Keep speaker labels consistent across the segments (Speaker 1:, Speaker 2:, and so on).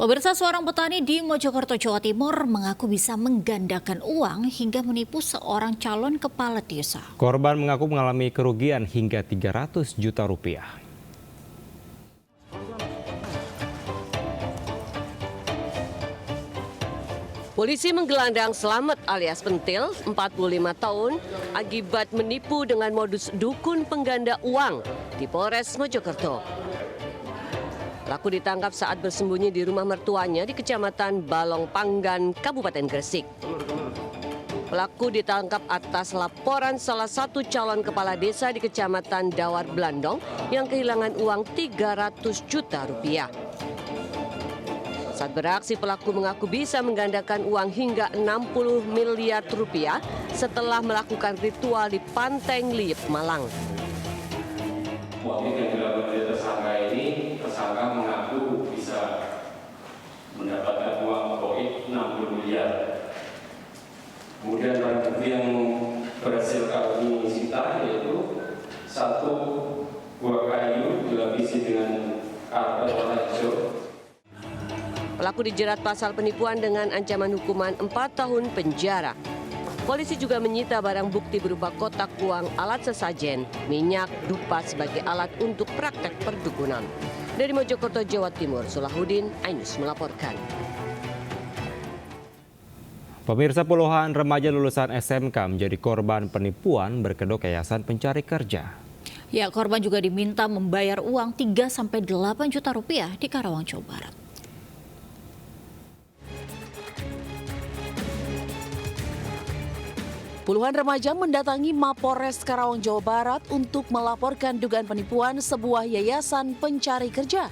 Speaker 1: Pemirsa, seorang petani di Mojokerto, Jawa Timur mengaku bisa menggandakan uang hingga menipu seorang calon kepala desa.
Speaker 2: Korban mengaku mengalami kerugian hingga 300 juta rupiah.
Speaker 3: Polisi menggelandang Slamet alias Pentil, 45 tahun, akibat menipu dengan modus dukun pengganda uang di Polres Mojokerto. Pelaku ditangkap saat bersembunyi di rumah mertuanya di Kecamatan Balong Panggan, Kabupaten Gresik. Pelaku ditangkap atas laporan salah satu calon kepala desa di Kecamatan Dawar Blandong yang kehilangan uang 300 juta rupiah. Saat beraksi, pelaku mengaku bisa menggandakan uang hingga 60 miliar rupiah setelah melakukan ritual di Panteng Liep, Malang.
Speaker 4: Motif yang dilakukan oleh tersangka ini, tersangka mengaku bisa mendapatkan uang goib 60 miliar. Kemudian barang bukti yang berhasil kami sita yaitu satu buah kayu dilapisi dengan karpet warna hijau.
Speaker 3: Pelaku dijerat pasal penipuan dengan ancaman hukuman 4 tahun penjara. Polisi juga menyita barang bukti berupa kotak uang, alat sesajen, minyak, dupa sebagai alat untuk praktek perdukunan. Dari Mojokerto, Jawa Timur, Solahuddin, iNews melaporkan.
Speaker 2: Pemirsa, puluhan remaja lulusan SMK menjadi korban penipuan berkedok Yayasan Pencari Kerja.
Speaker 1: Ya, korban juga diminta membayar uang 3-8 juta rupiah di Karawang, Jawa Barat.
Speaker 5: Puluhan remaja mendatangi Mapolres Karawang, Jawa Barat untuk melaporkan dugaan penipuan sebuah yayasan pencari kerja.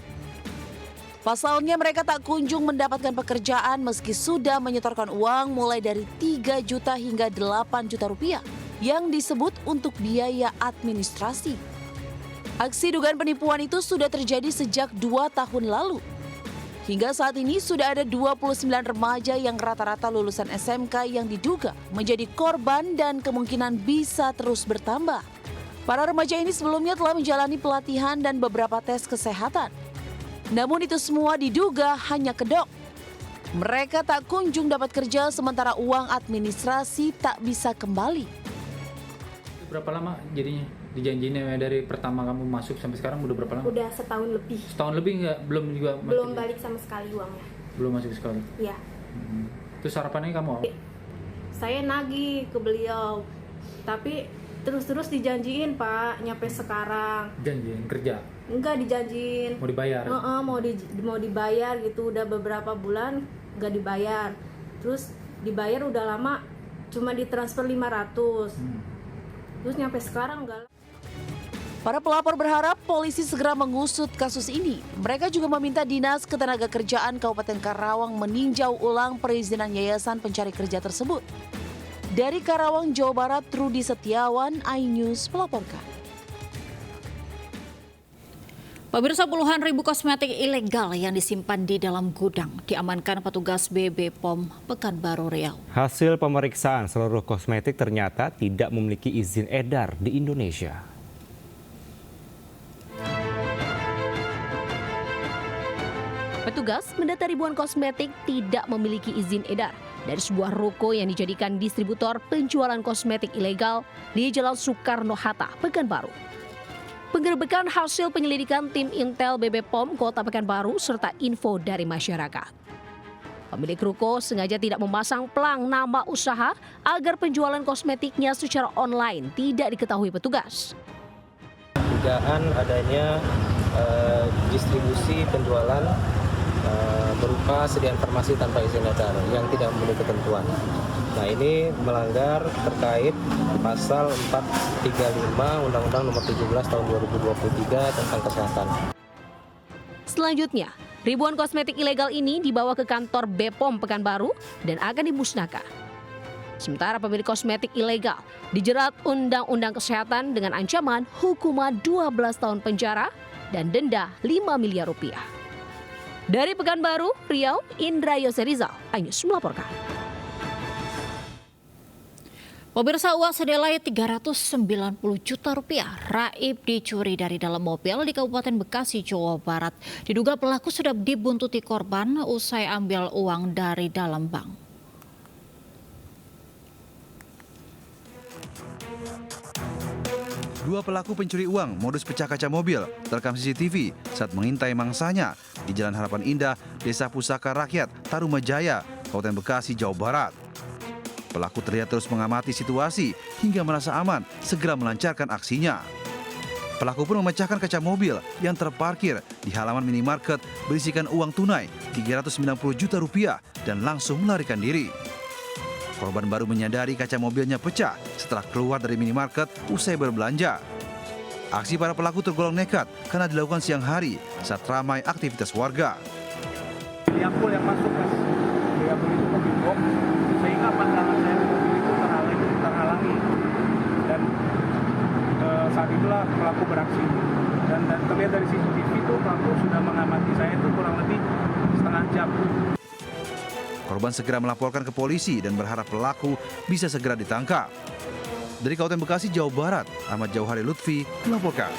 Speaker 5: Pasalnya mereka tak kunjung mendapatkan pekerjaan meski sudah menyetorkan uang mulai dari 3 juta hingga 8 juta rupiah yang disebut untuk biaya administrasi. Aksi dugaan penipuan itu sudah terjadi sejak 2 tahun lalu. Hingga saat ini sudah ada 29 remaja yang rata-rata lulusan SMK yang diduga menjadi korban dan kemungkinan bisa terus bertambah. Para remaja ini sebelumnya telah menjalani pelatihan dan beberapa tes kesehatan. Namun itu semua diduga hanya kedok. Mereka tak kunjung dapat kerja sementara uang administrasi tak bisa kembali.
Speaker 6: Berapa lama jadinya dijanjinya dari pertama kamu masuk sampai sekarang udah berapa lama?
Speaker 7: Udah setahun lebih.
Speaker 6: Setahun lebih nggak? Belum juga?
Speaker 7: Belum balik sama sekali uangnya.
Speaker 6: Belum masuk sekali?
Speaker 7: Iya.
Speaker 6: Terus harapannya kamu apa?
Speaker 7: Saya nagih ke beliau, tapi terus-terus dijanjiin Pak, nyampe sekarang.
Speaker 6: Janjiin kerja?
Speaker 7: Enggak dijanjiin.
Speaker 6: Mau dibayar?
Speaker 7: Mau dibayar gitu, udah beberapa bulan nggak dibayar. Terus dibayar udah lama, cuma ditransfer 500. Terus nyampe sekarang enggak.
Speaker 5: Para pelapor berharap polisi segera mengusut kasus ini. Mereka juga meminta Dinas Ketenagakerjaan Kabupaten Karawang meninjau ulang perizinan Yayasan Pencari Kerja tersebut. Dari Karawang, Jawa Barat, Rudi Setiawan, iNews melaporkan.
Speaker 1: Pemirsa, puluhan ribu kosmetik ilegal yang disimpan di dalam gudang diamankan petugas BB POM Pekanbaru Riau.
Speaker 2: Hasil pemeriksaan seluruh kosmetik ternyata tidak memiliki izin edar di Indonesia.
Speaker 8: Petugas mendata ribuan kosmetik tidak memiliki izin edar dari sebuah ruko yang dijadikan distributor penjualan kosmetik ilegal di Jalan Soekarno-Hatta, Pekanbaru. Penggerebekan hasil penyelidikan tim Intel BB POM Kota Pekanbaru serta info dari masyarakat. Pemilik ruko sengaja tidak memasang pelang nama usaha agar penjualan kosmetiknya secara online tidak diketahui petugas.
Speaker 9: Dugaan adanya distribusi penjualan berupa sediaan farmasi tanpa izin edar yang tidak memenuhi ketentuan. Nah, ini melanggar terkait pasal 435 Undang-Undang Nomor 17 Tahun 2023 tentang kesehatan.
Speaker 8: Selanjutnya, ribuan kosmetik ilegal ini dibawa ke kantor BPOM Pekanbaru dan akan dimusnahkan. Sementara pemilik kosmetik ilegal dijerat Undang-Undang Kesehatan dengan ancaman hukuman 12 tahun penjara dan denda 5 miliar rupiah. Dari Pekanbaru, Riau, Indra Yoserizal, iNews melaporkan.
Speaker 1: Pemirsa, uang senilai 390 juta rupiah raib dicuri dari dalam mobil di Kabupaten Bekasi, Jawa Barat. Diduga pelaku sudah dibuntuti korban usai ambil uang dari dalam bank.
Speaker 10: Dua pelaku pencuri uang modus pecah kaca mobil terekam CCTV saat mengintai mangsanya di Jalan Harapan Indah, Desa Pusaka Rakyat, Tarumajaya, Kabupaten Bekasi, Jawa Barat. Pelaku terlihat terus mengamati situasi hingga merasa aman segera melancarkan aksinya. Pelaku pun memecahkan kaca mobil yang terparkir di halaman minimarket berisikan uang tunai 390 juta rupiah dan langsung melarikan diri. Korban baru menyadari kaca mobilnya pecah setelah keluar dari minimarket usai berbelanja. Aksi para pelaku tergolong nekat karena dilakukan siang hari saat ramai aktivitas warga.
Speaker 11: Yang masuk mas, dia begitu kebingung sehingga pandangan saya mobil itu terhalangi dan saat itulah pelaku beraksi dan terlihat dari CCTV itu pelaku sudah mengamati saya itu kurang lebih setengah jam.
Speaker 10: Korban segera melaporkan ke polisi dan berharap pelaku bisa segera ditangkap. Dari Kabupaten Bekasi, Jawa Barat, Ahmad Jauhari Lutfi melaporkan.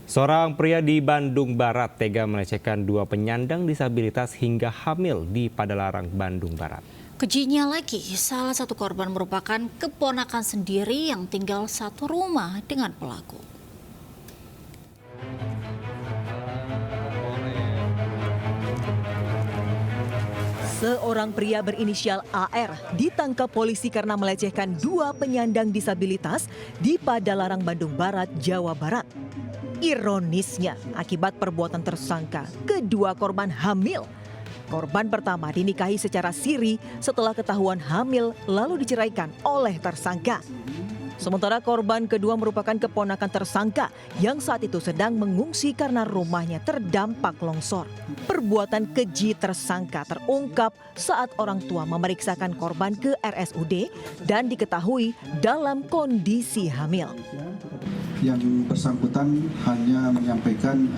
Speaker 2: Seorang pria di Bandung Barat tega melecehkan dua penyandang disabilitas hingga hamil di Padalarang, Bandung Barat.
Speaker 1: Kejinya lagi, salah satu korban merupakan keponakan sendiri yang tinggal satu rumah dengan pelaku.
Speaker 12: Seorang pria berinisial AR ditangkap polisi karena melecehkan dua penyandang disabilitas di Padalarang, Bandung Barat, Jawa Barat. Ironisnya, akibat perbuatan tersangka, kedua korban hamil. Korban pertama dinikahi secara siri setelah ketahuan hamil lalu diceraikan oleh tersangka. Sementara korban kedua merupakan keponakan tersangka yang saat itu sedang mengungsi karena rumahnya terdampak longsor. Perbuatan keji tersangka terungkap saat orang tua memeriksakan korban ke RSUD dan diketahui dalam kondisi hamil.
Speaker 13: Yang bersangkutan hanya menyampaikan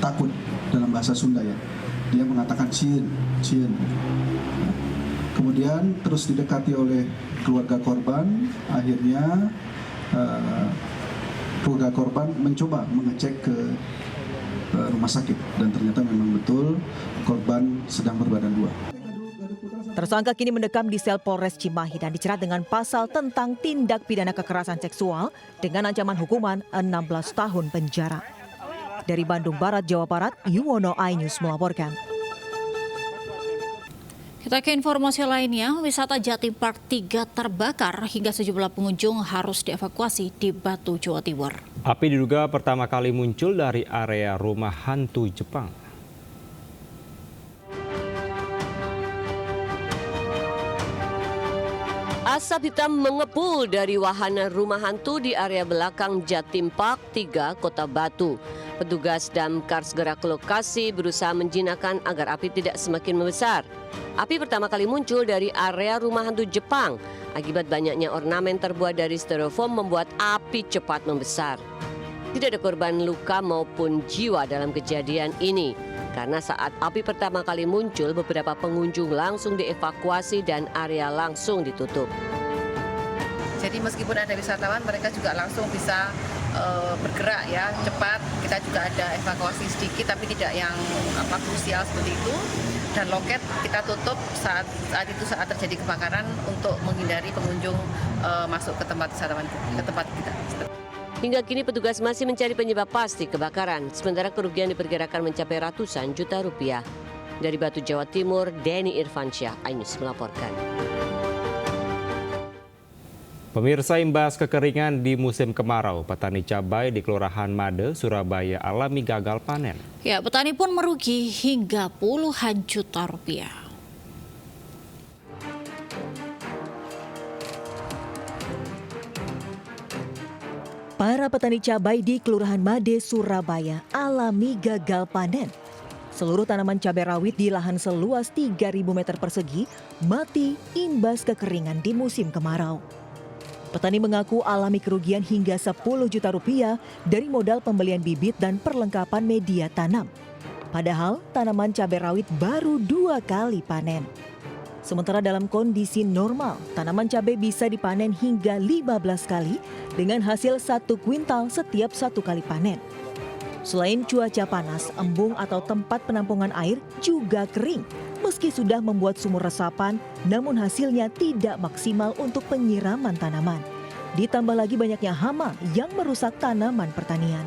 Speaker 13: takut dalam bahasa Sunda ya. Dia mengatakan cien. Kemudian terus didekati oleh keluarga korban, akhirnya keluarga korban mencoba mengecek ke rumah sakit dan ternyata memang betul korban sedang berbadan dua.
Speaker 12: Tersangka kini mendekam di sel Polres Cimahi dan dijerat dengan pasal tentang tindak pidana kekerasan seksual dengan ancaman hukuman 16 tahun penjara. Dari Bandung Barat, Jawa Barat, Yuwono iNews melaporkan.
Speaker 1: Kita ke informasi lainnya, wisata Jatim Park 3 terbakar hingga sejumlah pengunjung harus dievakuasi di Batu, Jawa Timur.
Speaker 2: Api diduga pertama kali muncul dari area rumah hantu Jepang.
Speaker 3: Asap hitam mengepul dari wahana rumah hantu di area belakang Jatim Park 3, Kota Batu. Petugas damkar segera ke lokasi berusaha menjinakkan agar api tidak semakin membesar. Api pertama kali muncul dari area rumah hantu Jepang. Akibat banyaknya ornamen terbuat dari styrofoam membuat api cepat membesar. Tidak ada korban luka maupun jiwa dalam kejadian ini. Karena saat api pertama kali muncul, beberapa pengunjung langsung dievakuasi dan area langsung ditutup.
Speaker 14: Jadi meskipun ada wisatawan, mereka juga langsung bisa bergerak ya cepat. Kita juga ada evakuasi sedikit, tapi tidak yang krusial seperti itu. Dan loket kita tutup saat terjadi kebakaran untuk menghindari pengunjung masuk ke tempat wisatawan, ke tempat kita.
Speaker 3: Hingga kini petugas masih mencari penyebab pasti kebakaran, sementara kerugian diperkirakan mencapai ratusan juta rupiah. Dari Batu, Jawa Timur, Denny Irfansyah, iNews melaporkan.
Speaker 2: Pemirsa, imbas kekeringan di musim kemarau, petani cabai di Kelurahan Made, Surabaya alami gagal panen.
Speaker 1: Ya, petani pun merugi hingga puluhan juta rupiah.
Speaker 12: Para petani cabai di Kelurahan Made, Surabaya alami gagal panen. Seluruh tanaman cabai rawit di lahan seluas 3.000 meter persegi mati imbas kekeringan di musim kemarau. Petani mengaku alami kerugian hingga 10 juta rupiah dari modal pembelian bibit dan perlengkapan media tanam. Padahal tanaman cabai rawit baru 2 kali panen. Sementara dalam kondisi normal, tanaman cabai bisa dipanen hingga 15 kali dengan hasil 1 kuintal setiap 1 kali panen. Selain cuaca panas, embung atau tempat penampungan air juga kering. Meski sudah membuat sumur resapan, namun hasilnya tidak maksimal untuk penyiraman tanaman. Ditambah lagi banyaknya hama yang merusak tanaman pertanian.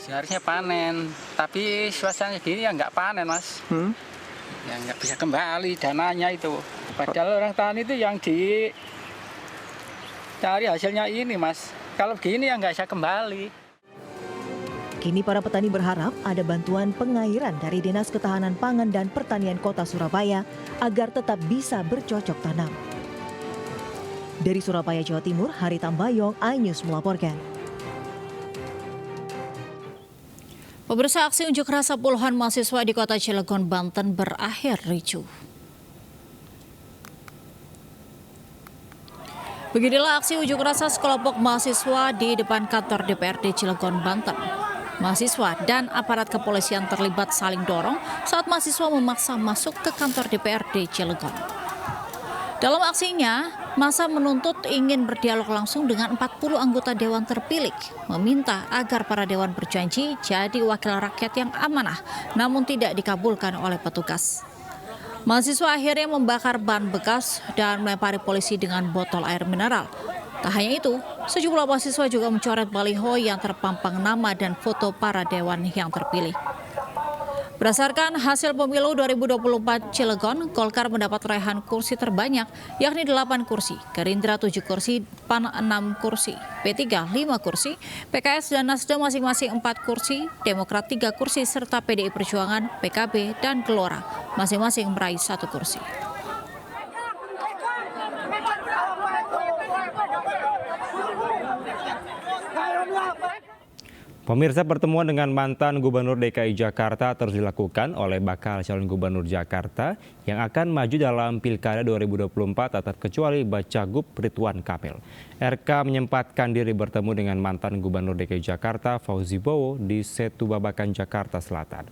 Speaker 15: Seharusnya panen, tapi suasananya gini ya nggak panen, Mas. Ya nggak bisa kembali dananya itu. Padahal orang tani itu yang dicari hasilnya ini, Mas. Kalau begini ya nggak bisa kembali.
Speaker 12: Kini para petani berharap ada bantuan pengairan dari Dinas Ketahanan Pangan dan Pertanian Kota Surabaya agar tetap bisa bercocok tanam. Dari Surabaya, Jawa Timur, Hari Tambayong, iNews melaporkan.
Speaker 1: Pemirsa, aksi unjuk rasa puluhan mahasiswa di Kota Cilegon, Banten berakhir ricuh. Beginilah aksi unjuk rasa sekelompok mahasiswa di depan kantor DPRD Cilegon, Banten. Mahasiswa dan aparat kepolisian terlibat saling dorong saat mahasiswa memaksa masuk ke kantor DPRD Cilegon. Dalam aksinya, massa menuntut ingin berdialog langsung dengan 40 anggota dewan terpilih, meminta agar para dewan berjanji jadi wakil rakyat yang amanah, namun tidak dikabulkan oleh petugas. Mahasiswa akhirnya membakar ban bekas dan melempari polisi dengan botol air mineral. Tak hanya itu, sejumlah mahasiswa juga mencoret baliho yang terpampang nama dan foto para dewan yang terpilih. Berdasarkan hasil pemilu 2024 Cilegon, Golkar mendapat raihan kursi terbanyak, yakni 8 kursi, Gerindra 7 kursi, PAN 6 kursi, P3 5 kursi, PKS dan Nasdem masing-masing 4 kursi, Demokrat 3 kursi, serta PDI Perjuangan, PKB, dan Gelora masing-masing meraih 1 kursi.
Speaker 2: Pemirsa, pertemuan dengan mantan Gubernur DKI Jakarta terus dilakukan oleh bakal calon Gubernur Jakarta yang akan maju dalam Pilkada 2024 tak terkecuali Bacagub Ridwan Kamil. RK menyempatkan diri bertemu dengan mantan Gubernur DKI Jakarta Fauzi Bowo di Setu Babakan, Jakarta Selatan.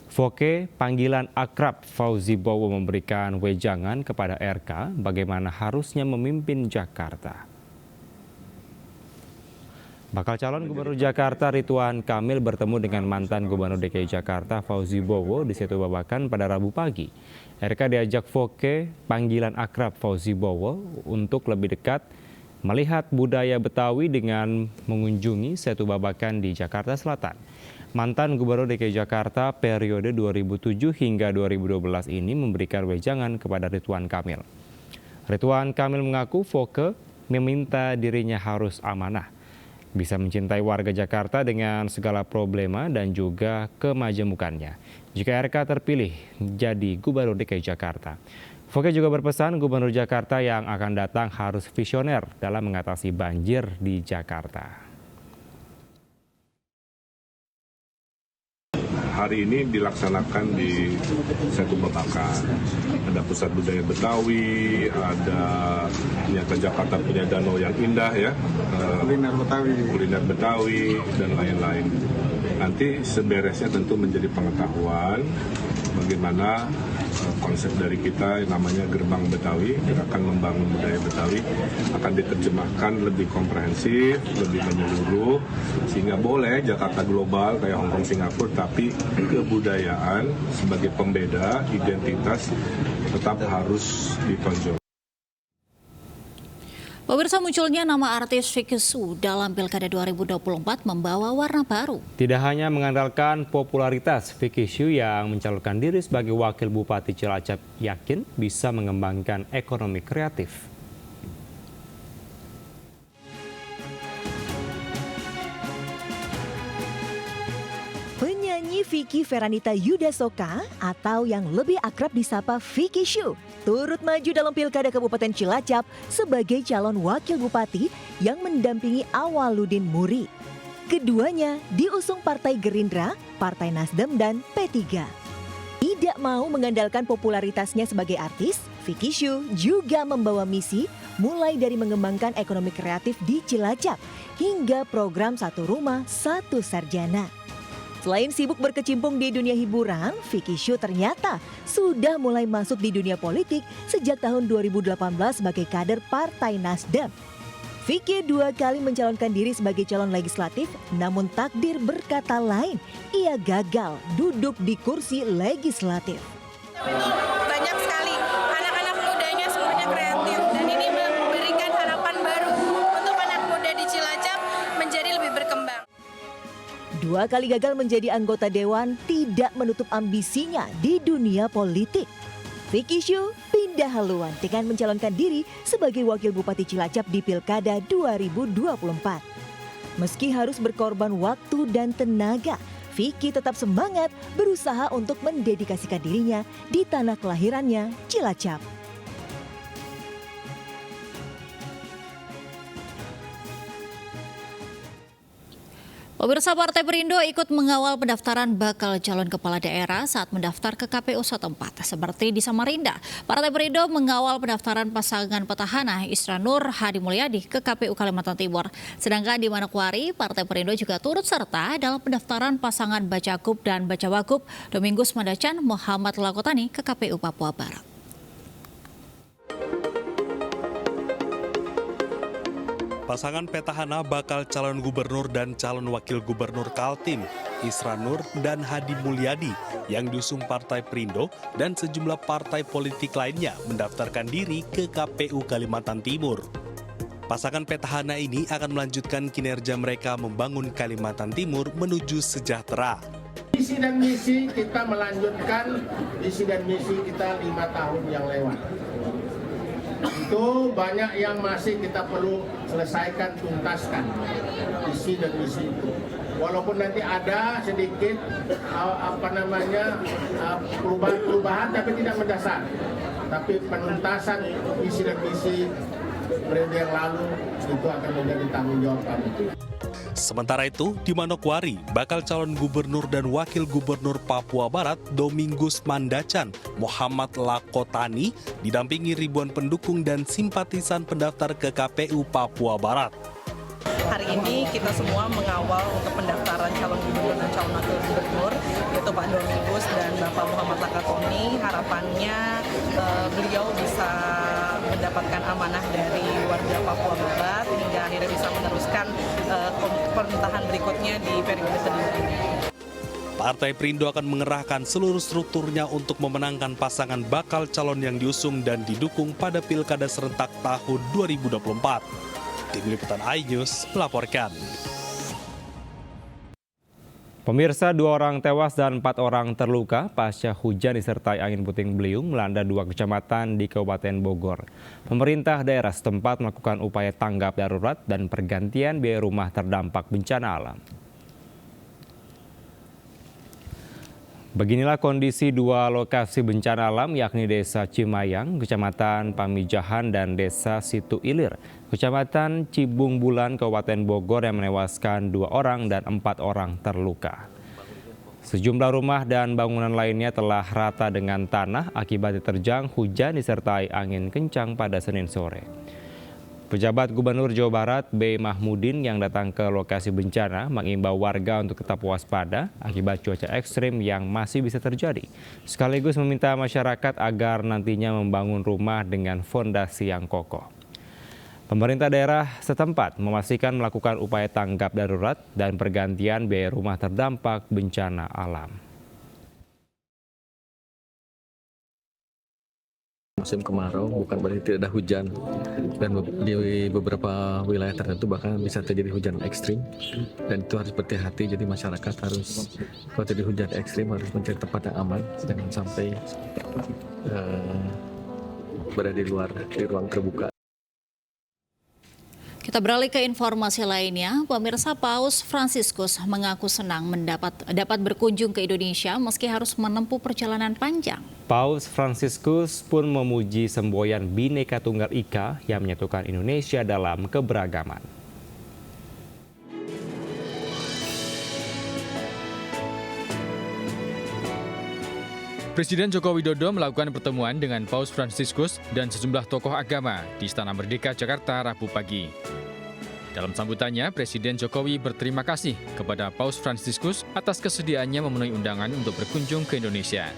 Speaker 2: Foke, panggilan akrab Fauzi Bowo, memberikan wejangan kepada RK bagaimana harusnya memimpin Jakarta. Bakal calon Gubernur Jakarta Ridwan Kamil bertemu dengan mantan Gubernur DKI Jakarta Fauzi Bowo di Setu Babakan pada Rabu pagi. RK diajak Foke, panggilan akrab Fauzi Bowo, untuk lebih dekat melihat budaya Betawi dengan mengunjungi Setu Babakan di Jakarta Selatan. Mantan Gubernur DKI Jakarta periode 2007 hingga 2012 ini memberikan wejangan kepada Ridwan Kamil. Ridwan Kamil mengaku Foke meminta dirinya harus amanah, bisa mencintai warga Jakarta dengan segala problema dan juga kemajemukannya jika RK terpilih jadi Gubernur DKI Jakarta. Foke juga berpesan Gubernur Jakarta yang akan datang harus visioner dalam mengatasi banjir di Jakarta.
Speaker 16: Hari ini dilaksanakan di Setu Babakan. Ada pusat budaya Betawi, ada ternyata Jakarta punya danau yang indah ya, kuliner Betawi dan lain-lain. Nanti seberesnya tentu menjadi pengetahuan bagaimana konsep dari kita yang namanya Gerbang Betawi, gerakan membangun budaya Betawi, akan diterjemahkan lebih komprehensif, lebih menyeluruh, sehingga boleh Jakarta global kayak Hong Kong, Singapura, tapi kebudayaan sebagai pembeda identitas tetap harus ditonjol.
Speaker 1: Pemirsa, munculnya nama artis Vicky Su dalam Pilkada 2024 membawa warna baru.
Speaker 2: Tidak hanya mengandalkan popularitas, Vicky Su yang mencalonkan diri sebagai Wakil Bupati Cilacap yakin bisa mengembangkan ekonomi kreatif.
Speaker 12: Penyanyi Vicky Feranita Yudasoka atau yang lebih akrab disapa Vicky Su turut maju dalam Pilkada Kabupaten Cilacap sebagai calon wakil bupati yang mendampingi Awaludin Muri. Keduanya diusung Partai Gerindra, Partai Nasdem, dan P3. Tidak mau mengandalkan popularitasnya sebagai artis, Vicky Su juga membawa misi mulai dari mengembangkan ekonomi kreatif di Cilacap hingga program Satu Rumah Satu Sarjana. Selain sibuk berkecimpung di dunia hiburan, Vicky Shu ternyata sudah mulai masuk di dunia politik sejak tahun 2018 sebagai kader Partai Nasdem. Vicky 2 kali mencalonkan diri sebagai calon legislatif, namun takdir berkata lain, ia gagal duduk di kursi legislatif.
Speaker 17: Banyak sekali anak-anak mudanya semuanya kreatif dan ini memberikan harapan baru untuk anak muda di Cilacap menjadi lebih berkembang.
Speaker 12: 2 kali gagal menjadi anggota dewan tidak menutup ambisinya di dunia politik. Vicky Shu pindah haluan dengan mencalonkan diri sebagai wakil Bupati Cilacap di Pilkada 2024. Meski harus berkorban waktu dan tenaga, Vicky tetap semangat berusaha untuk mendedikasikan dirinya di tanah kelahirannya, Cilacap.
Speaker 1: Pemirsa, Partai Perindo ikut mengawal pendaftaran bakal calon kepala daerah saat mendaftar ke KPU setempat. Seperti di Samarinda, Partai Perindo mengawal pendaftaran pasangan petahana Isra Nur Hadi Mulyadi ke KPU Kalimantan Timur. Sedangkan di Manokwari, Partai Perindo juga turut serta dalam pendaftaran pasangan Bacagup dan Bacawagup Domingus Mandacan Muhammad Lakotani ke KPU Papua Barat.
Speaker 18: Pasangan petahana bakal calon gubernur dan calon wakil gubernur Kaltim, Isra Nur dan Hadi Mulyadi yang diusung Partai Perindo dan sejumlah partai politik lainnya mendaftarkan diri ke KPU Kalimantan Timur. Pasangan petahana ini akan melanjutkan kinerja mereka membangun Kalimantan Timur menuju sejahtera.
Speaker 11: Visi dan misi kita melanjutkan visi dan misi kita 5 tahun yang lewat. Itu banyak yang masih kita perlu selesaikan, tuntaskan visi dan misi itu. Walaupun nanti ada sedikit perubahan tapi tidak mendasar. Tapi penuntasan visi dan misi periode yang lalu itu akan menjadi tanggung jawab kami.
Speaker 18: Sementara itu, di Manokwari, bakal calon gubernur dan wakil gubernur Papua Barat Domingus Mandacan Muhammad Lakotani didampingi ribuan pendukung dan simpatisan pendaftar ke KPU Papua Barat.
Speaker 14: Hari ini kita semua mengawal untuk pendaftaran calon gubernur dan calon wakil gubernur, yaitu Pak Domingus dan Bapak Muhammad Lakotani. Harapannya beliau bisa mendapatkan amanah dari warga Papua Barat hingga akhirnya bisa meneruskan pemerintahan berikutnya di periode kedua ini.
Speaker 18: Partai Perindo akan mengerahkan seluruh strukturnya untuk memenangkan pasangan bakal calon yang diusung dan didukung pada Pilkada serentak tahun 2024. Tim Liputan iNews melaporkan.
Speaker 2: Pemirsa, 2 orang tewas dan 4 orang terluka pasca hujan disertai angin puting beliung melanda 2 kecamatan di Kabupaten Bogor. Pemerintah daerah setempat melakukan upaya tanggap darurat dan pergantian biaya rumah terdampak bencana alam. Beginilah kondisi 2 lokasi bencana alam, yakni Desa Cimayang, Kecamatan Pamijahan, dan Desa Situ Ilir, Kecamatan Cibung Bulan, Kabupaten Bogor, yang menewaskan 2 orang dan 4 orang terluka. Sejumlah rumah dan bangunan lainnya telah rata dengan tanah akibat diterjang hujan disertai angin kencang pada Senin sore. Pejabat Gubernur Jawa Barat B. Mahmudin yang datang ke lokasi bencana mengimbau warga untuk tetap waspada akibat cuaca ekstrim yang masih bisa terjadi. Sekaligus meminta masyarakat agar nantinya membangun rumah dengan fondasi yang kokoh. Pemerintah daerah setempat memastikan melakukan upaya tanggap darurat dan pergantian biaya rumah terdampak bencana alam.
Speaker 19: Musim kemarau bukan berarti tidak ada hujan, dan di beberapa wilayah tertentu bahkan bisa terjadi hujan ekstrim, dan itu harus berhati-hati. Jadi masyarakat harus, kalau terjadi hujan ekstrim, harus mencari tempat yang aman, jangan sampai berada di ruang terbuka.
Speaker 1: Kita beralih ke informasi lainnya. Pemirsa, Paus Fransiskus mengaku senang dapat berkunjung ke Indonesia meski harus menempuh perjalanan panjang.
Speaker 2: Paus Fransiskus pun memuji semboyan Bhinneka Tunggal Ika yang menyatukan Indonesia dalam keberagaman.
Speaker 20: Presiden Joko Widodo melakukan pertemuan dengan Paus Fransiskus dan sejumlah tokoh agama di Istana Merdeka, Jakarta, Rabu pagi. Dalam sambutannya, Presiden Jokowi berterima kasih kepada Paus Fransiskus atas kesediaannya memenuhi undangan untuk berkunjung ke Indonesia.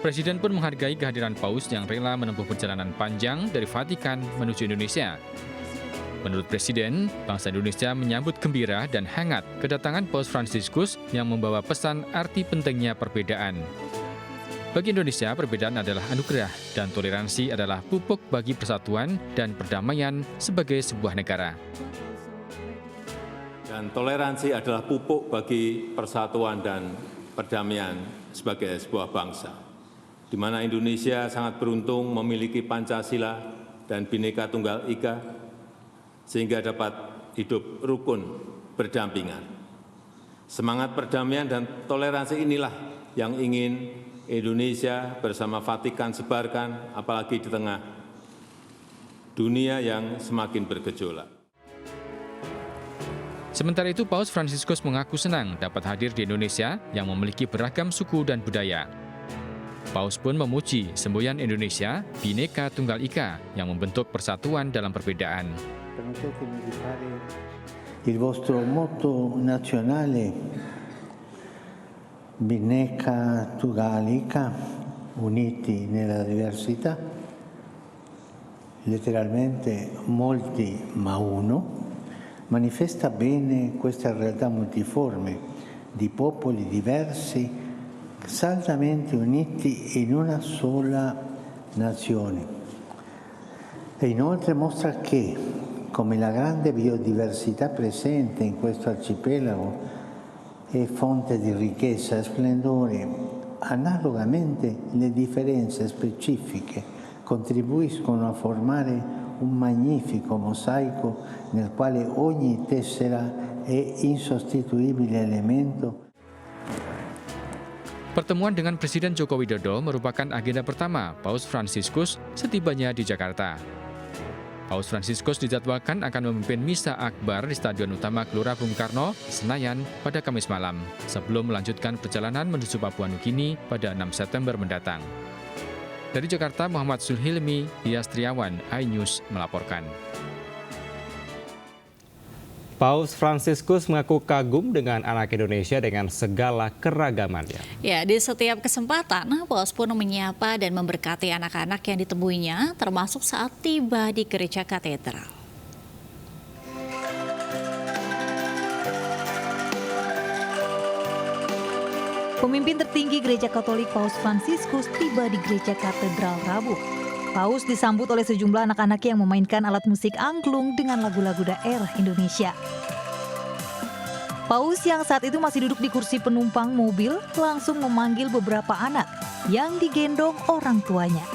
Speaker 20: Presiden pun menghargai kehadiran Paus yang rela menempuh perjalanan panjang dari Vatikan menuju Indonesia. Menurut Presiden, bangsa Indonesia menyambut gembira dan hangat kedatangan Paus Fransiskus yang membawa pesan arti pentingnya perbedaan. Bagi Indonesia, perbedaan adalah anugerah dan toleransi adalah pupuk bagi persatuan dan perdamaian sebagai sebuah negara.
Speaker 21: Dan toleransi adalah pupuk bagi persatuan dan perdamaian sebagai sebuah bangsa, di mana Indonesia sangat beruntung memiliki Pancasila dan Bhinneka Tunggal Ika, sehingga dapat hidup rukun berdampingan. Semangat perdamaian dan toleransi inilah yang ingin Indonesia bersama Vatikan sebarkan, apalagi di tengah dunia yang semakin bergejolak.
Speaker 20: Sementara itu, Paus Fransiskus mengaku senang dapat hadir di Indonesia yang memiliki beragam suku dan budaya. Paus pun memuji semboyan Indonesia, Bhinneka Tunggal Ika, yang membentuk persatuan dalam perbedaan.
Speaker 22: Il vostro motto nazionale Bhinneka Tunggal Ika, uniti nella diversità, letteralmente molti ma uno, manifesta bene questa realtà multiforme di popoli diversi, saldamente uniti in una sola nazione. E inoltre mostra che, come la grande biodiversità presente in questo arcipelago è fonte di ricchezza e splendore, analogamente le differenze specifiche contribuiscono a formare un magnifico mosaico nel quale ogni tessera è insostituibile elemento.
Speaker 20: Pertemuan dengan Presiden Joko Widodo merupakan agenda pertama Paus Fransiskus setibanya di Jakarta. Paus Fransiskus dijadwalkan akan memimpin Misa Akbar di Stadion Utama Gelora Bung Karno, Senayan pada Kamis malam, sebelum melanjutkan perjalanan menuju Papua Nugini pada 6 September mendatang. Dari Jakarta, Muhammad Sulhilmi, Diastriawan, iNews melaporkan.
Speaker 2: Paus Fransiskus mengaku kagum dengan anak Indonesia dengan segala keragamannya.
Speaker 1: Ya, di setiap kesempatan, Paus pun menyapa dan memberkati anak-anak yang ditemuinya, termasuk saat tiba di gereja katedral.
Speaker 23: Pemimpin tertinggi Gereja Katolik Paus Fransiskus tiba di gereja katedral Rabu. Paus disambut oleh sejumlah anak-anak yang memainkan alat musik angklung dengan lagu-lagu daerah Indonesia. Paus yang saat itu masih duduk di kursi penumpang mobil langsung memanggil beberapa anak yang digendong orang tuanya.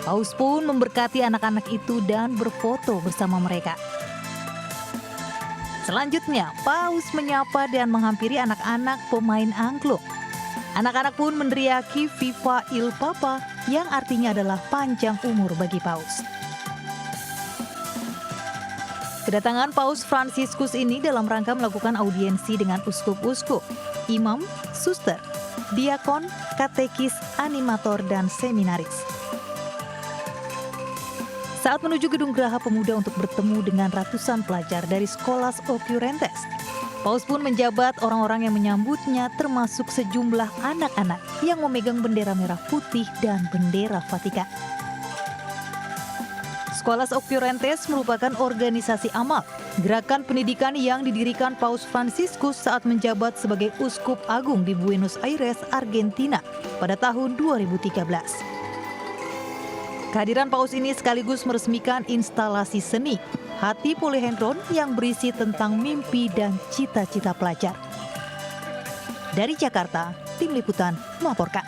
Speaker 23: Paus pun memberkati anak-anak itu dan berfoto bersama mereka. Selanjutnya, Paus menyapa dan menghampiri anak-anak pemain angklung. Anak-anak pun meneriaki Viva il Papa yang artinya adalah panjang umur bagi Paus. Kedatangan Paus Fransiskus ini dalam rangka melakukan audiensi dengan uskup-uskup, imam, suster, diakon, katekis, animator, dan seminaris. Saat menuju Gedung Geraha Pemuda untuk bertemu dengan ratusan pelajar dari Scholas Occurrentes, Paus pun menjabat orang-orang yang menyambutnya termasuk sejumlah anak-anak yang memegang bendera merah putih dan bendera Vatikan. Scholas Occurrentes merupakan organisasi amal, gerakan pendidikan yang didirikan Paus Fransiskus saat menjabat sebagai Uskup Agung di Buenos Aires, Argentina pada tahun 2013. Kehadiran Paus ini sekaligus meresmikan instalasi seni Hati Polyhedron yang berisi tentang mimpi dan cita-cita pelajar. Dari Jakarta, Tim Liputan melaporkan.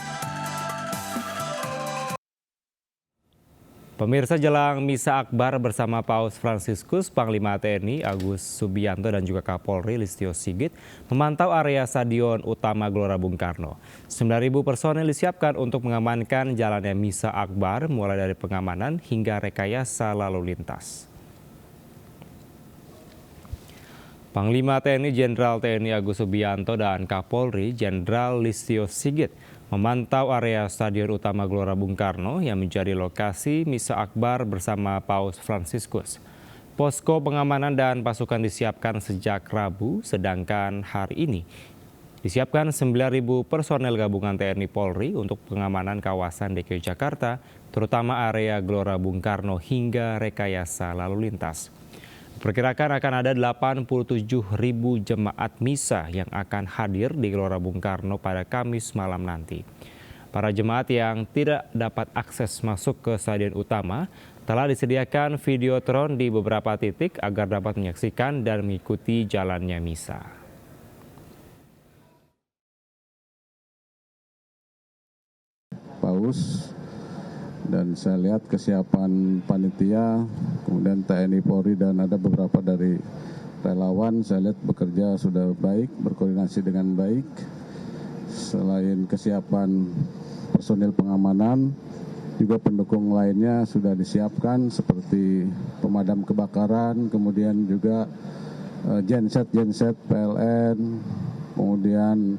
Speaker 2: Pemirsa, jelang Misa Akbar bersama Paus Fransiskus, Panglima TNI Agus Subianto dan juga Kapolri Listio Sigit memantau area Stadion Utama Gelora Bung Karno. 9.000 personel disiapkan untuk mengamankan jalannya Misa Akbar mulai dari pengamanan hingga rekayasa lalu lintas. Panglima TNI Jenderal TNI Agus Subianto dan Kapolri Jenderal Listio Sigit memantau area Stadion Utama Gelora Bung Karno yang menjadi lokasi Misa Akbar bersama Paus Fransiskus. Posko pengamanan dan pasukan disiapkan sejak Rabu, sedangkan hari ini disiapkan 9.000 personel gabungan TNI Polri untuk pengamanan kawasan DKI Jakarta, terutama area Gelora Bung Karno hingga rekayasa lalu lintas. Perkirakan akan ada 87.000 jemaat misa yang akan hadir di Gelora Bung Karno pada Kamis malam nanti. Para jemaat yang tidak dapat akses masuk ke stadion utama telah disediakan videotron di beberapa titik agar dapat menyaksikan dan mengikuti jalannya misa.
Speaker 4: Paus dan saya lihat kesiapan panitia, kemudian TNI Polri dan ada beberapa dari relawan, saya lihat bekerja sudah baik, berkoordinasi dengan baik. Selain kesiapan personil pengamanan, juga pendukung lainnya sudah disiapkan seperti pemadam kebakaran, kemudian juga genset PLN, kemudian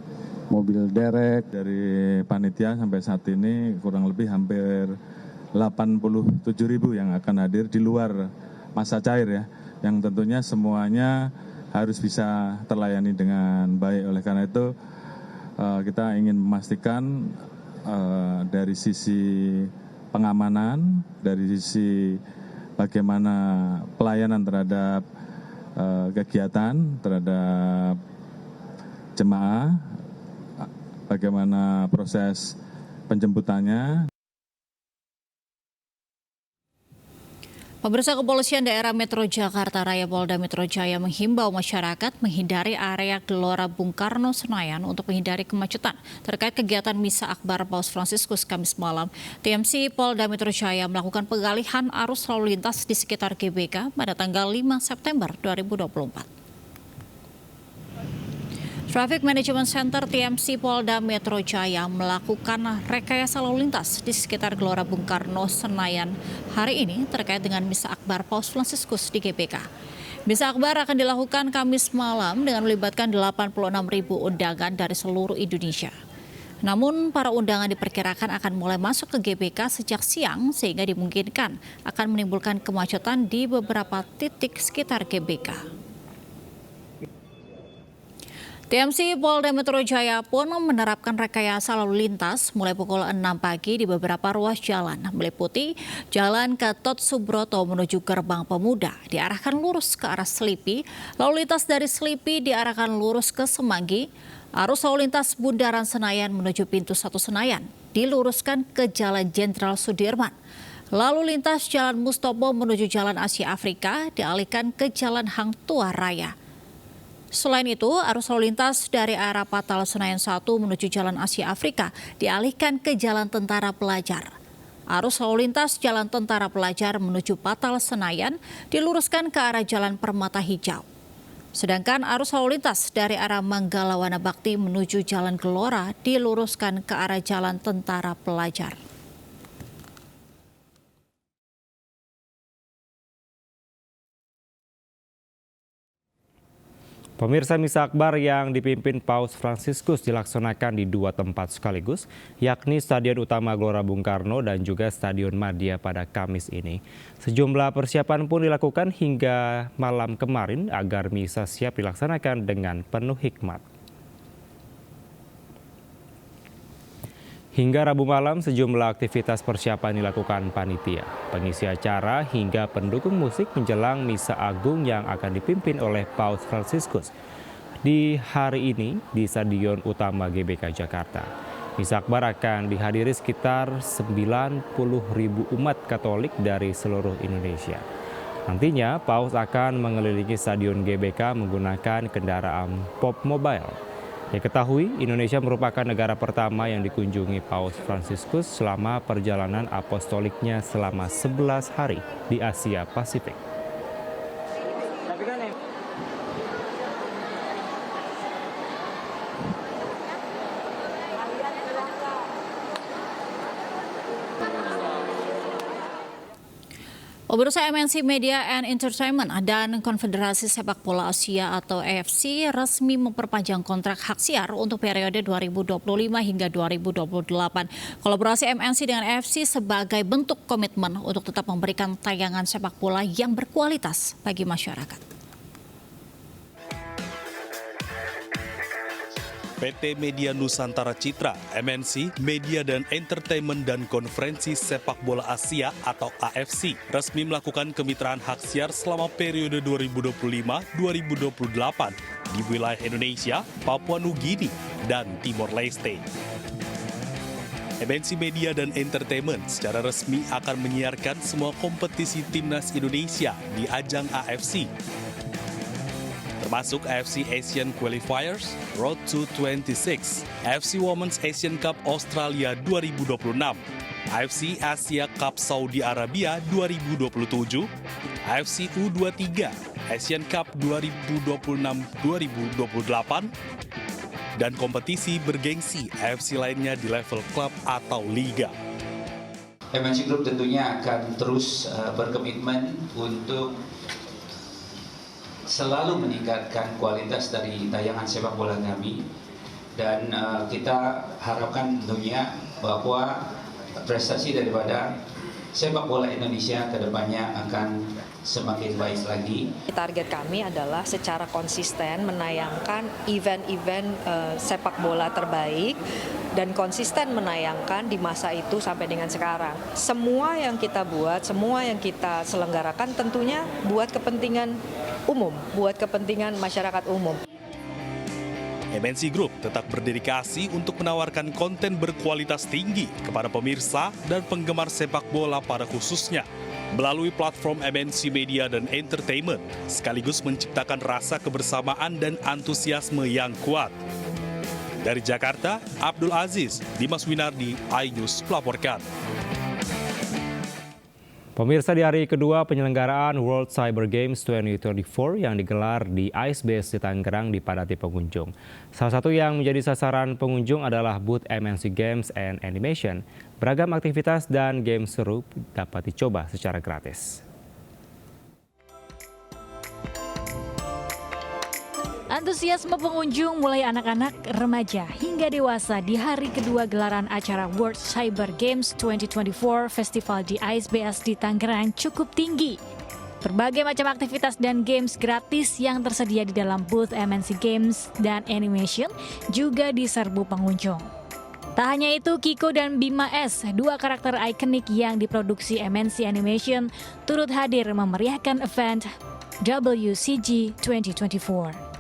Speaker 4: mobil derek.
Speaker 6: Dari panitia sampai saat ini kurang lebih hampir 87.000 yang akan hadir di luar masa cair ya, yang tentunya semuanya harus bisa terlayani dengan baik. Oleh karena itu kita ingin memastikan dari sisi pengamanan, dari sisi bagaimana pelayanan terhadap kegiatan, terhadap jemaah, bagaimana proses penjemputannya.
Speaker 1: Pemirsa, Kepolisian Daerah Metro Jakarta Raya Polda Metro Jaya menghimbau masyarakat menghindari area Gelora Bung Karno Senayan untuk menghindari kemacetan terkait kegiatan Misa Akbar Paus Fransiskus Kamis malam. TMC Polda Metro Jaya melakukan pengalihan arus lalu lintas di sekitar GBK pada tanggal 5 September 2024. Traffic Management Center TMC Polda Metro Jaya melakukan rekayasa lalu lintas di sekitar Gelora Bung Karno Senayan hari ini terkait dengan Misa Akbar Paus Fransiskus di GBK. Misa Akbar akan dilakukan Kamis malam dengan melibatkan 86.000 undangan dari seluruh Indonesia. Namun para undangan diperkirakan akan mulai masuk ke GBK sejak siang sehingga dimungkinkan akan menimbulkan kemacetan di beberapa titik sekitar GBK. TMC Polda Metro Jaya pun menerapkan rekayasa lalu lintas mulai pukul 6 pagi di beberapa ruas jalan, meliputi Jalan Gatot Subroto menuju Gerbang Pemuda diarahkan lurus ke arah Selipi, lalu lintas dari Selipi diarahkan lurus ke Semanggi, arus lalu lintas Bundaran Senayan menuju Pintu 1 Senayan diluruskan ke Jalan Jenderal Sudirman. Lalu lintas Jalan Mustopo menuju Jalan Asia Afrika dialihkan ke Jalan Hang Tuah Raya. Selain itu, arus lalu lintas dari arah Patal Senayan 1 menuju Jalan Asia Afrika dialihkan ke Jalan Tentara Pelajar. Arus lalu lintas Jalan Tentara Pelajar menuju Patal Senayan diluruskan ke arah Jalan Permata Hijau. Sedangkan arus lalu lintas dari arah Manggala Wanabakti menuju Jalan Gelora diluruskan ke arah Jalan Tentara Pelajar.
Speaker 2: Pemirsa, Misa Akbar yang dipimpin Paus Fransiskus dilaksanakan di dua tempat sekaligus, yakni Stadion Utama Gelora Bung Karno dan juga Stadion Madia pada Kamis ini. Sejumlah persiapan pun dilakukan hingga malam kemarin agar misa siap dilaksanakan dengan penuh hikmat. Hingga Rabu malam, sejumlah aktivitas persiapan dilakukan panitia, pengisi acara hingga pendukung musik menjelang Misa Agung yang akan dipimpin oleh Paus Fransiskus di hari ini di Stadion Utama GBK Jakarta. Misa Akbar akan dihadiri sekitar 90.000 umat Katolik dari seluruh Indonesia. Nantinya, Paus akan mengelilingi Stadion GBK menggunakan kendaraan Pop Mobile. Diketahui, Indonesia merupakan negara pertama yang dikunjungi Paus Fransiskus selama perjalanan apostoliknya selama 11 hari di Asia Pasifik.
Speaker 1: Pemirsa, MNC Media and Entertainment dan Konfederasi Sepak Bola Asia atau AFC resmi memperpanjang kontrak hak siar untuk periode 2025 hingga 2028. Kolaborasi MNC dengan AFC sebagai bentuk komitmen untuk tetap memberikan tayangan sepak bola yang berkualitas bagi masyarakat.
Speaker 18: PT Media Nusantara Citra, MNC, Media dan Entertainment dan Konferensi Sepak Bola Asia atau AFC resmi melakukan kemitraan hak siar selama periode 2025-2028 di wilayah Indonesia, Papua Nugini, dan Timor Leste. MNC Media dan Entertainment secara resmi akan menyiarkan semua kompetisi timnas Indonesia di ajang AFC, termasuk AFC Asian Qualifiers, Road to 26, AFC Women's Asian Cup Australia 2026, AFC Asia Cup Saudi Arabia 2027, AFC U23, Asian Cup 2026-2028, dan kompetisi bergengsi AFC lainnya di level klub atau liga.
Speaker 5: MNC Group tentunya akan terus berkomitmen untuk selalu meningkatkan kualitas dari tayangan sepak bola kami, dan kita harapkan tentunya bahwa prestasi daripada sepak bola Indonesia ke depannya akan semakin baik lagi.
Speaker 7: Target kami adalah secara konsisten menayangkan event-event sepak bola terbaik dan konsisten menayangkan di masa itu sampai dengan sekarang. Semua yang kita buat, semua yang kita selenggarakan tentunya buat kepentingan umum, buat kepentingan masyarakat umum.
Speaker 18: MNC Group tetap berdedikasi untuk menawarkan konten berkualitas tinggi kepada pemirsa dan penggemar sepak bola pada khususnya melalui platform MNC Media dan Entertainment, sekaligus menciptakan rasa kebersamaan dan antusiasme yang kuat. Dari Jakarta, Abdul Aziz, Dimas Winardi, iNews melaporkan.
Speaker 2: Pemirsa, di hari kedua penyelenggaraan World Cyber Games 2024 yang digelar di IceBase di Tangerang dipadati pengunjung. Salah satu yang menjadi sasaran pengunjung adalah booth MNC Games and Animation. Beragam aktivitas dan game seru dapat dicoba secara gratis.
Speaker 23: Antusiasme pengunjung mulai anak-anak, remaja, hingga dewasa di hari kedua gelaran acara World Cyber Games 2024 Festival di IceBase di Tangerang cukup tinggi. Berbagai macam aktivitas dan games gratis yang tersedia di dalam booth MNC Games dan Animation juga diserbu pengunjung. Tak hanya itu, Kiko dan Bima S, dua karakter ikonik yang diproduksi MNC Animation, turut hadir memeriahkan event WCG 2024.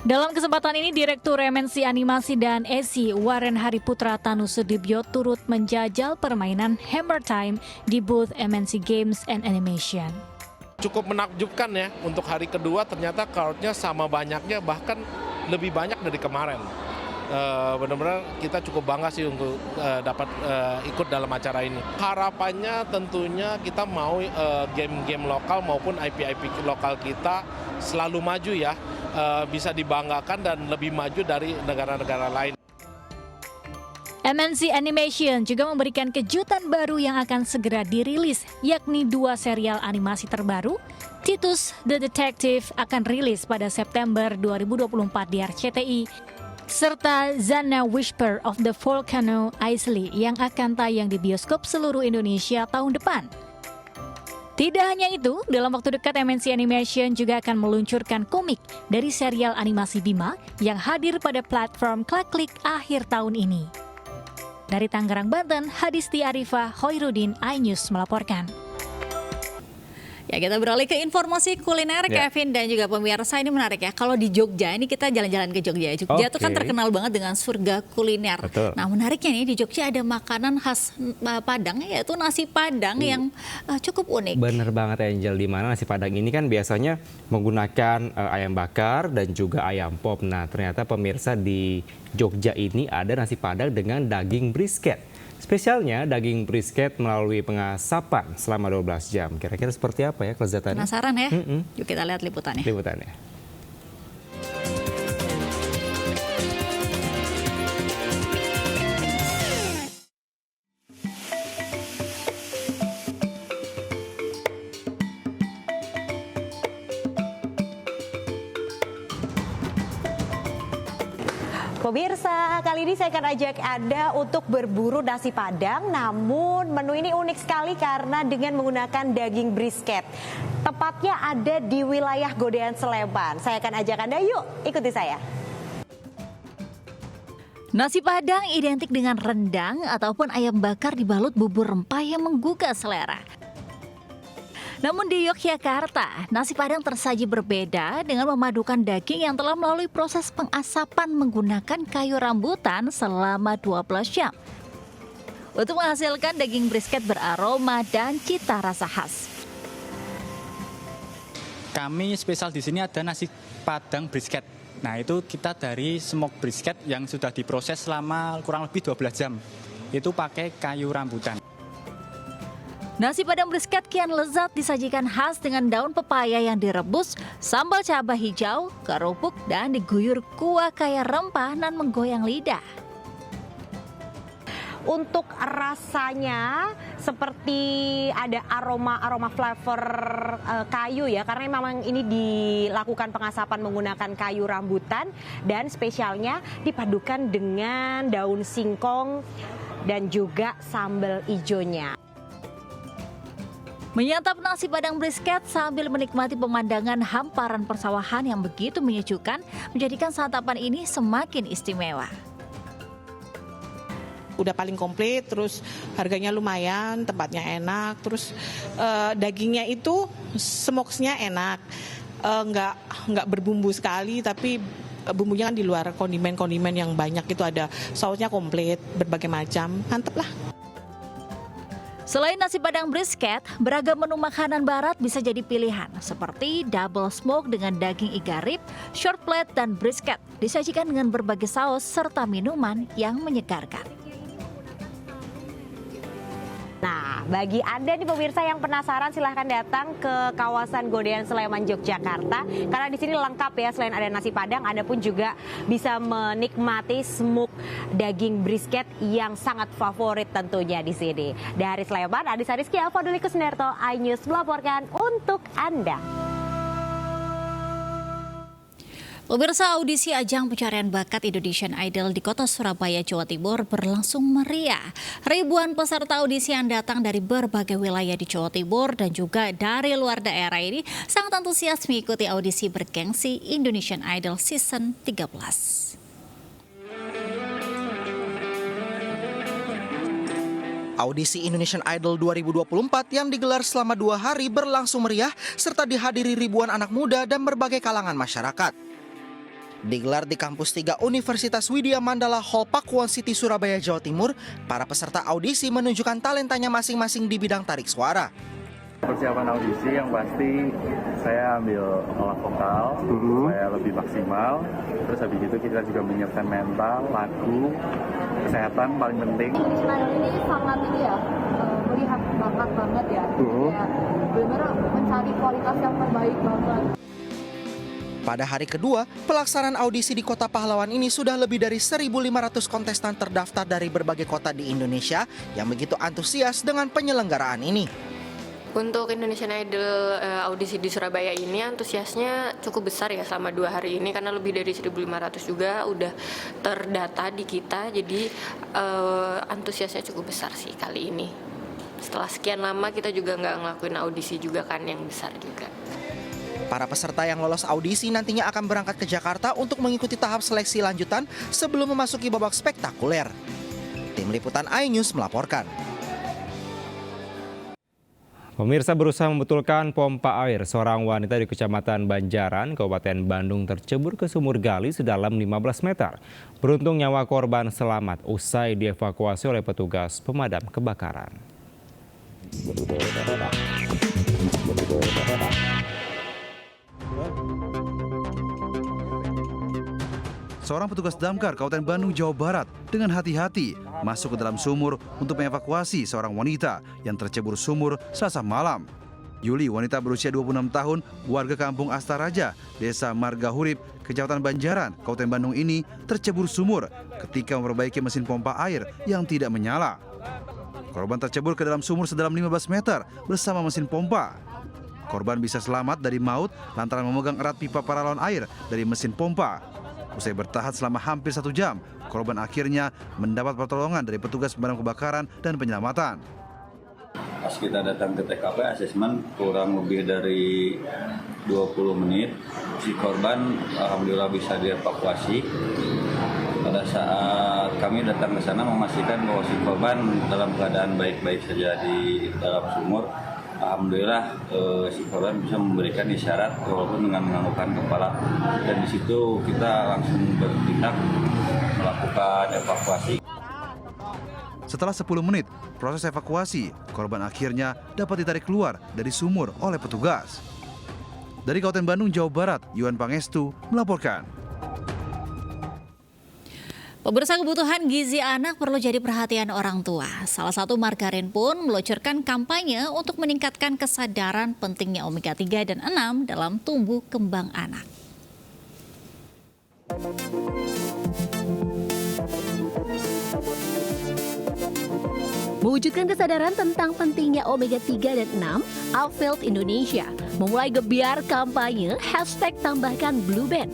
Speaker 23: Dalam kesempatan ini, Direktur MNC Animasi dan ESI Waren Hariputra Tanu Sudibyo turut menjajal permainan Hammer Time di booth MNC Games and Animation.
Speaker 11: Cukup menakjubkan ya, untuk hari kedua ternyata crowd-nya sama banyaknya, bahkan lebih banyak dari kemarin. Benar-benar kita cukup bangga sih untuk dapat ikut dalam acara ini. Harapannya tentunya kita mau game-game lokal maupun IP-IP lokal kita selalu maju ya, bisa dibanggakan dan lebih maju dari negara-negara lain.
Speaker 23: MNC Animation juga memberikan kejutan baru yang akan segera dirilis, yakni 2 serial animasi terbaru. Titus The Detective akan rilis pada September 2024 di RCTI, serta Zana Whisper of the Volcano Isley yang akan tayang di bioskop seluruh Indonesia tahun depan. Tidak hanya itu, dalam waktu dekat MNC Animation juga akan meluncurkan komik dari serial animasi Bima yang hadir pada platform Klik akhir tahun ini. Dari Tangerang, Banten, Hadisti Arifah, Hoirudin, iNews melaporkan.
Speaker 1: Ya, kita beralih ke informasi kuliner, Kevin dan juga pemirsa. Ini menarik ya, kalau di Jogja ini kita jalan-jalan ke Jogja. Jogja itu kan terkenal banget dengan surga kuliner.
Speaker 2: Betul.
Speaker 1: Nah, menariknya nih di Jogja ada makanan khas Padang, yaitu nasi Padang yang cukup unik.
Speaker 2: Bener banget Angel, di mana nasi Padang ini kan biasanya menggunakan ayam bakar dan juga ayam pop. Nah, ternyata pemirsa di Jogja ini ada nasi Padang dengan daging brisket. Spesialnya daging brisket melalui pengasapan selama 12 jam. Kira-kira seperti apa ya kelezatannya?
Speaker 1: Penasaran ya? Yuk kita lihat liputannya.
Speaker 8: Pemirsa, kali ini saya akan ajak Anda untuk berburu nasi Padang, namun menu ini unik sekali karena dengan menggunakan daging brisket. Tepatnya ada di wilayah Godean Sleman. Saya akan ajak Anda, yuk ikuti saya.
Speaker 1: Nasi Padang identik dengan rendang ataupun ayam bakar dibalut bubur rempah yang menggugah selera. Namun di Yogyakarta, nasi Padang tersaji berbeda dengan memadukan daging yang telah melalui proses pengasapan menggunakan kayu rambutan selama 12 jam. Untuk menghasilkan daging brisket beraroma dan cita rasa khas.
Speaker 9: Kami spesial di sini ada nasi Padang brisket. Nah, itu kita dari smoke brisket yang sudah diproses selama kurang lebih 12 jam. Itu pakai kayu rambutan.
Speaker 1: Nasi Padang brisket kian lezat disajikan khas dengan daun pepaya yang direbus, sambal cabai hijau, kerupuk, dan diguyur kuah kaya rempah dan menggoyang lidah.
Speaker 8: Untuk rasanya seperti ada aroma flavor kayu ya, karena memang ini dilakukan pengasapan menggunakan kayu rambutan dan spesialnya dipadukan dengan daun singkong dan juga sambal ijonya.
Speaker 1: Menyantap nasi Padang brisket sambil menikmati pemandangan hamparan persawahan yang begitu menyejukkan menjadikan santapan ini semakin istimewa.
Speaker 10: Udah paling komplit, terus harganya lumayan, tempatnya enak, terus dagingnya itu smokesnya enak, nggak berbumbu sekali, tapi bumbunya kan di luar, kondimen-kondimen yang banyak itu ada, sausnya komplit, berbagai macam, mantep lah.
Speaker 1: Selain nasi Padang brisket, beragam menu makanan barat bisa jadi pilihan seperti double smoke dengan daging iga rib, short plate, dan brisket disajikan dengan berbagai saus serta minuman yang menyegarkan.
Speaker 8: Nah, bagi Anda nih pemirsa yang penasaran, silahkan datang ke kawasan Godean Sleman, Yogyakarta. Karena di sini lengkap ya, selain ada nasi Padang, Anda pun juga bisa menikmati smoke daging brisket yang sangat favorit tentunya di sini. Dari Sleman, Adisa Rizky, Alfaduli Kusnerto, iNews melaporkan untuk Anda.
Speaker 1: Pemirsa, audisi ajang pencarian bakat Indonesian Idol di kota Surabaya, Jawa Timur berlangsung meriah. Ribuan peserta audisi yang datang dari berbagai wilayah di Jawa Timur dan juga dari luar daerah ini sangat antusias mengikuti audisi bergengsi Indonesian Idol Season 13.
Speaker 24: Audisi Indonesian Idol 2024 yang digelar selama 2 hari berlangsung meriah serta dihadiri ribuan anak muda dan berbagai kalangan masyarakat. Digelar di Kampus 3 Universitas Widya Mandala Hall Pakuwon City, Surabaya, Jawa Timur, para peserta audisi menunjukkan talentanya masing-masing di bidang tarik suara.
Speaker 25: Persiapan audisi yang pasti saya ambil olah vokal, supaya lebih maksimal. Terus habis itu kita juga menyiapkan mental, lagu, kesehatan paling penting.
Speaker 26: Indonesian Idol ini sangat melihat bakat banget ya. Benar-benar mencari kualitas yang terbaik banget.
Speaker 24: Pada hari kedua, pelaksanaan audisi di Kota Pahlawan ini sudah lebih dari 1.500 kontestan terdaftar dari berbagai kota di Indonesia yang begitu antusias dengan penyelenggaraan ini.
Speaker 27: Untuk Indonesian Idol audisi di Surabaya ini antusiasnya cukup besar ya selama 2 hari ini karena lebih dari 1.500 juga udah terdata di kita, jadi antusiasnya cukup besar sih kali ini. Setelah sekian lama kita juga nggak ngelakuin audisi juga kan yang besar juga.
Speaker 24: Para peserta yang lolos audisi nantinya akan berangkat ke Jakarta untuk mengikuti tahap seleksi lanjutan sebelum memasuki babak spektakuler. Tim Liputan iNews melaporkan.
Speaker 2: Pemirsa, berusaha membetulkan pompa air, seorang wanita di Kecamatan Banjaran, Kabupaten Bandung tercebur ke sumur gali sedalam 15 meter. Beruntung nyawa korban selamat usai dievakuasi oleh petugas pemadam kebakaran.
Speaker 28: Seorang petugas damkar Kabupaten Bandung, Jawa Barat dengan hati-hati masuk ke dalam sumur untuk mengevakuasi seorang wanita yang tercebur sumur Selasa malam. Yuli, wanita berusia 26 tahun, warga kampung Astaraja, Desa Marga Hurip, Kecamatan Banjaran, Kabupaten Bandung ini tercebur sumur ketika memperbaiki mesin pompa air yang tidak menyala. Korban tercebur ke dalam sumur sedalam 15 meter bersama mesin pompa. Korban bisa selamat dari maut lantaran memegang erat pipa paralon air dari mesin pompa. Usai bertahan selama hampir 1 jam, korban akhirnya mendapat pertolongan dari petugas pemadam kebakaran dan penyelamatan.
Speaker 3: Pas kita datang ke TKP asesmen kurang lebih dari 20 menit, si korban alhamdulillah bisa dievakuasi. Pada saat kami datang ke sana memastikan bahwa si korban dalam keadaan baik-baik saja di dalam sumur. Alhamdulillah si korban bisa memberikan isyarat walaupun dengan menganggukkan kepala, dan di situ kita langsung bertindak melakukan evakuasi.
Speaker 28: Setelah 10 menit proses evakuasi, korban akhirnya dapat ditarik keluar dari sumur oleh petugas. Dari Kabupaten Bandung, Jawa Barat, Yuan Pangestu melaporkan.
Speaker 1: Pemirsa, kebutuhan gizi anak perlu jadi perhatian orang tua. Salah satu margarin pun meluncurkan kampanye untuk meningkatkan kesadaran pentingnya omega 3 dan 6 dalam tumbuh kembang anak.
Speaker 12: Mewujudkan kesadaran tentang pentingnya omega 3 dan 6, Afelt Indonesia memulai gebiar kampanye #tambahkan Blue Band.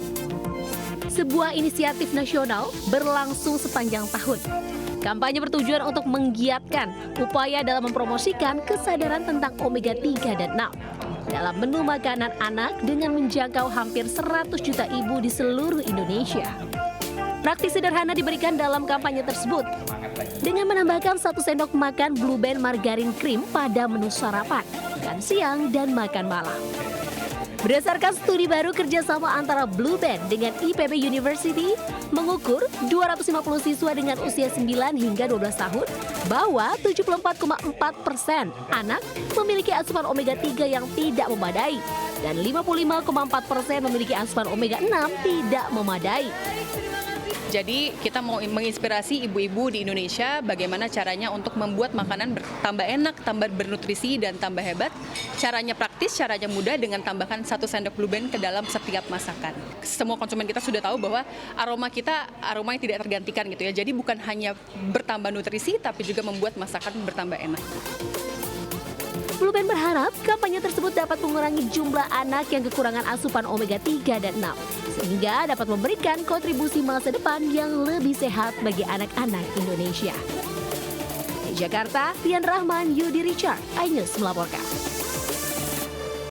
Speaker 12: Sebuah inisiatif nasional berlangsung sepanjang tahun. Kampanye bertujuan untuk menggiatkan upaya dalam mempromosikan kesadaran tentang omega 3 dan 6 dalam menu makanan anak dengan menjangkau hampir 100 juta ibu di seluruh Indonesia. Praktik sederhana diberikan dalam kampanye tersebut dengan menambahkan 1 sendok makan Blue Band margarin krim pada menu sarapan, makan siang, dan makan malam. Berdasarkan studi baru kerjasama antara Blue Band dengan IPB University mengukur 250 siswa dengan usia 9 hingga 12 tahun bahwa 74,4% anak memiliki asupan omega 3 yang tidak memadai dan 55,4% memiliki asupan omega 6 tidak memadai.
Speaker 13: Jadi kita mau menginspirasi ibu-ibu di Indonesia bagaimana caranya untuk membuat makanan tambah enak, tambah bernutrisi, dan tambah hebat. Caranya praktis, caranya mudah dengan tambahkan 1 sendok Blue Band ke dalam setiap masakan. Semua konsumen kita sudah tahu bahwa aroma kita aroma yang tidak tergantikan gitu ya. Jadi bukan hanya bertambah nutrisi tapi juga membuat masakan bertambah enak.
Speaker 12: Blue Band berharap kampanye tersebut dapat mengurangi jumlah anak yang kekurangan asupan omega 3 dan 6, sehingga dapat memberikan kontribusi masa depan yang lebih sehat bagi anak-anak Indonesia. Di Jakarta, Rian Rahman, Yudi Richard, iNews melaporkan.